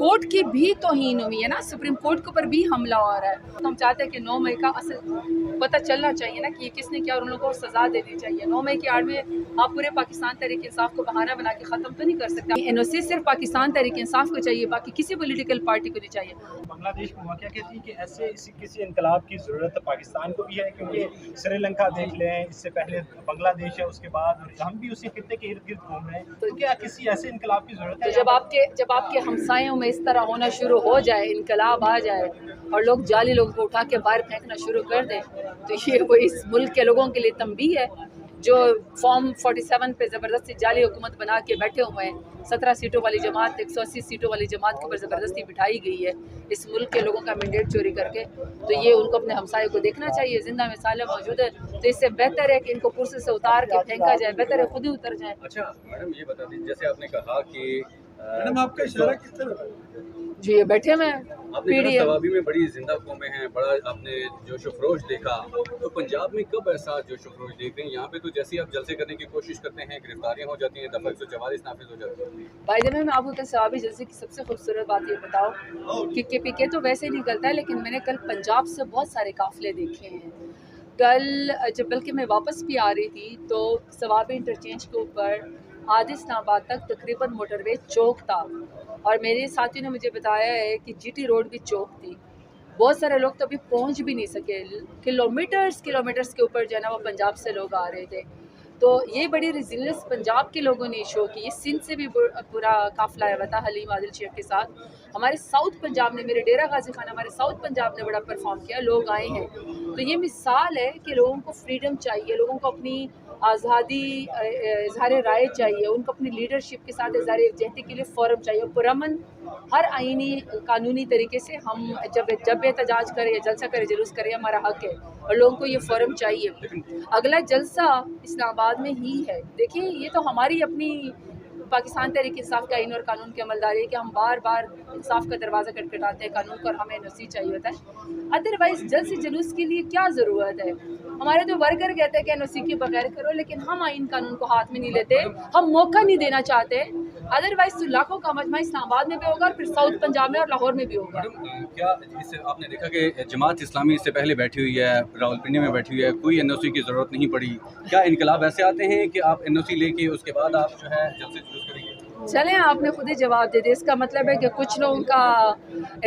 Court की भी तौहीन हुई है ना, सुप्रीम कोर्ट के ऊपर भी हमला हो रहा है। तो हम चाहते हैं कि 9 मई का असल पता चलना चाहिए ना कि ये किसने किया और उन लोगों को सज़ा देनी चाहिए। 9 मई की आड़ में आप पूरे पाकिस्तान तहरीक इंसाफ को बहाना बना के ख़त्म तो नहीं कर सकते। एनओसी सिर्फ पाकिस्तान तहरीक इंसाफ को चाहिए, बाकी किसी पॉलिटिकल पार्टी को नहीं चाहिए। बांग्लादेश में वाक़या कहती है कि ऐसे किसी इनकलाब की ज़रूरत पाकिस्तान को भी है, क्योंकि श्रीलंका देख लें, इससे पहले बांग्लादेश है, उसके बाद हम भी उसी खित्ते के इर्द गिर्द घूम रहे हैं, तो क्या किसी ऐसे इनकलाब की ज़रूरत है? तो जब आपके हमसायों में इस तरह होना शुरू हो जाए, इनकलाब आ जाए और लोग जाली लोगों को उठा के बाहर फेंकना शुरू कर दें, तो ये वो इस मुल्क के लोगों के लिए तंबीह है जो फॉर्म 47 पे ज़बरदस्ती जाली हुकूमत बना के बैठे हुए हैं। 17 सीटों वाली जमात, 180 सीटों वाली जमात के ऊपर ज़बरदस्ती बिठाई गई है इस मुल्क के लोगों का मैंडेट चोरी करके। तो ये उनको अपने हमसायों को देखना चाहिए, जिंदा मिसालें मौजूद है, तो इससे बेहतर है कि इनको कुर्सी से उतार के फेंका जाए, बेहतर है खुद ही उतर जाए। अच्छा मैडम, ये बता दीजिए, जैसे आपने कहा कि मैडम आपका इशारा किस तरह जी ये बैठे हुए आपने कहा सवाबी में बड़ी जिंदा कौमें हैं, बड़ा आपने जोश फरोश देखा, तो पंजाब में कब ऐसा जोश फरोश देखते हैं? यहाँ पे तो जैसे ही आप जलसे करने की कोशिश करते हैं, गिरफ्तारियां हो जाती हैं, दफा 144 नाफिज हो जाती है। भाई जब मैं आपको कल सवाबी जलसे की सबसे खूबसूरत बात ये बताओ कि KPK तो वैसे ही निकलता है, लेकिन मैंने कल पंजाब से बहुत सारे काफिले देखे हैं। कल जब बल्कि मैं वापस भी आ रही थी तो सवाबी इंटरचेंज के ऊपर आधे इस्लामाबाद तक तकरीबन मोटरवे चौक था, और मेरे साथियों ने मुझे बताया है कि GT रोड भी चौक थी। बहुत सारे लोग तो अभी पहुंच भी नहीं सके, किलोमीटर्स के ऊपर जो है ना वो पंजाब से लोग आ रहे थे। तो ये बड़ी रेजिलियंस पंजाब के लोगों ने शो की। सिंध से भी पूरा काफिला आया हुआ था हलीम आदिल शेख के साथ। हमारे साउथ पंजाब ने, मेरे डेरा गाजी खान, हमारे साउथ पंजाब ने बड़ा परफॉर्म किया, लोग आए हैं। तो ये मिसाल है कि लोगों को फ्रीडम चाहिए, लोगों को अपनी आज़ादी, इजहार राय चाहिए, उनको अपनी लीडरशिप के साथ इजहार यकजहती के लिए फोरम चाहिए। पुरअमन हर आइनी कानूनी तरीके से हम जब एहतजाज करें या जलसा करें, जुलूस करें, हमारा हक है और लोगों को ये फोरम चाहिए। अगला जलसा इस्लामाबाद में ही है। देखिए ये तो हमारी अपनी पाकिस्तान तहरीक इंसाफ के आइन और कानून की अमलदारी है कि हम बार बार इंसाफ का दरवाज़ा खटखटाते हैं कानून को, और हमें नसी चाहिए होता है। अदरवाइज़ जलसे जुलूस के लिए क्या ज़रूरत है? हमारे तो वर्कर कहते हैं कि NOC के बगैर करो, लेकिन हम आइन कानून को हाथ में नहीं लेते, हम मौका नहीं देना चाहते। अदरवाइज तो लाखों का मजमा इस्लामाबाद में भी होगा और फिर साउथ पंजाब में और लाहौर में भी होगा। क्या इससे आपने देखा कि जमात इस्लामी इससे पहले बैठी हुई है, रावलपिंडी में बैठी हुई है, कोई NOC की ज़रूरत नहीं पड़ी? क्या इनकलाब ऐसे आते हैं कि आप NOC लेके उसके बाद आप जो है जलसे जुलूस करेंगे? चलें, आपने खुद ही जवाब दे दिया। इसका मतलब है कि कुछ लोगों का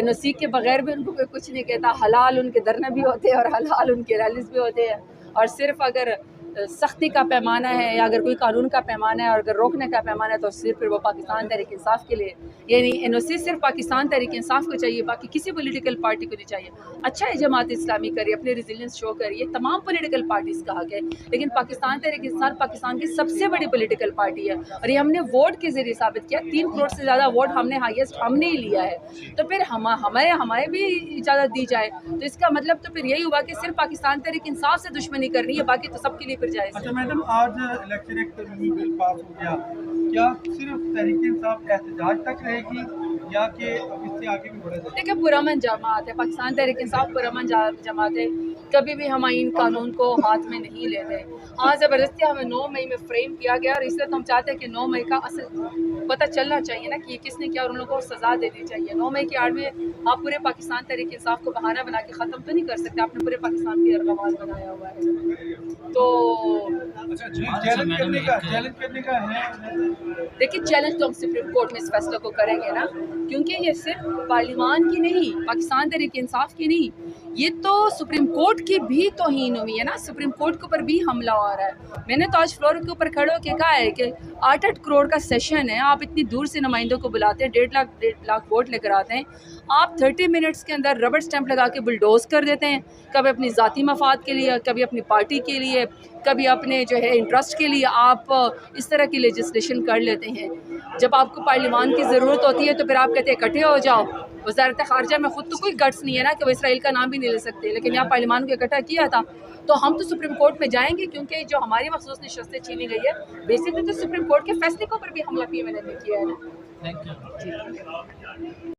NOC के बगैर भी उनको कोई कुछ नहीं कहता। हलाल उनके धरने भी होते हैं और हलाल उनके रैलीज भी होते हैं, और सिर्फ अगर सख्ती का पैमाना है या अगर कोई कानून का पैमाना है और अगर रोकने का पैमाना है तो सिर्फ फिर वो पाकिस्तान तहरीक इंसाफ के लिए। यानी NOC सिर्फ पाकिस्तान तहरीक इंसाफ को चाहिए, बाकी किसी पॉलिटिकल पार्टी को नहीं चाहिए। अच्छा है जमात इस्लामी करे, अपने रेजिलियंस शो करे, ये तमाम पॉलिटिकल पार्टीज़ का हक है, लेकिन पाकिस्तान तहरीक इंसाफ पाकिस्तान की सबसे बड़ी पॉलिटिकल पार्टी है और ये हमने वोट के ज़रिए साबित किया। 3 करोड़ से ज़्यादा वोट हमने हाईएस्ट हमने ही लिया है, तो फिर हमें भी इजाज़त दी जाए। तो इसका मतलब तो फिर यही हुआ कि सिर्फ पाकिस्तान तहरीक इंसाफ से दुश्मनी करनी है, बाकी तो सबके लिए फिर जाए। अच्छा मैडम, आज इलेक्शन एक तरमीमी बिल पास हो गया, क्या सिर्फ तहरीक इंसाफ एहतजाज तक रहेगी या कि इससे आगे भी बढ़ा जाएगा? देखिए पुरअमन जमात है, पाकिस्तान तहरीक इंसाफ पुरअमन जमात है, कभी भी हम आइन कानून को हाथ में नहीं लेते। हाँ ज़बरदस्ती हमें 9 मई में फ्रेम किया गया और इसलिए तो हम चाहते हैं कि 9 मई का असल पता चलना चाहिए ना कि ये किसने किया और उन लोगों को सज़ा देनी चाहिए। 9 मई की आड़ में आप पूरे पाकिस्तान तहरीक इंसाफ को बहाना बना के ख़त्म तो नहीं कर सकते। आपने पूरे पाकिस्तान की अरगवाज बनाया हुआ है, तो चैलेंज करने का है। देखिए चैलेंज तो हम सुप्रीम कोर्ट में इस फैसले को करेंगे ना, क्योंकि ये सिर्फ पार्लियामान की नहीं, पाकिस्तान तहरीक इंसाफ की नहीं, ये तो सुप्रीम कोर्ट की भी तौहीन हुई है ना, सुप्रीम कोर्ट के ऊपर भी हमला हो रहा है। मैंने तो आज फ्लोर के ऊपर खड़े होकर कहा है कि 8-8 करोड़ का सेशन है, आप इतनी दूर से नुमाइंदों को बुलाते हैं, 1.5 लाख वोट लेकर आते हैं, आप 30 मिनट्स के अंदर रबड़ स्टैंप लगा के बुलडोज कर देते हैं, कभी अपनी ज़ाती मफाद के लिए, कभी अपनी पार्टी के लिए, कभी अपने जो है इंटरेस्ट के लिए आप इस तरह की लेजिस्लेशन कर लेते हैं। जब आपको पार्लियामान की ज़रूरत होती है तो फिर आप कहते हैं इकट्ठे हो जाओ। वज़ारत ख़ारजा में ख़ुद तो कोई गट्स नहीं है ना कि वो इसराइल का नाम भी नहीं ले सकते, लेकिन यहाँ पार्लियामान को इकट्ठा किया था। तो हम तो सुप्रीम कोर्ट में जाएंगे, क्योंकि जो हमारी मखसूस नशस्तें छीनी गई है बेसिकली तो सुप्रीम कोर्ट के फैसले के ऊपर भी हमला PMLN ने किया है ना। Thank you.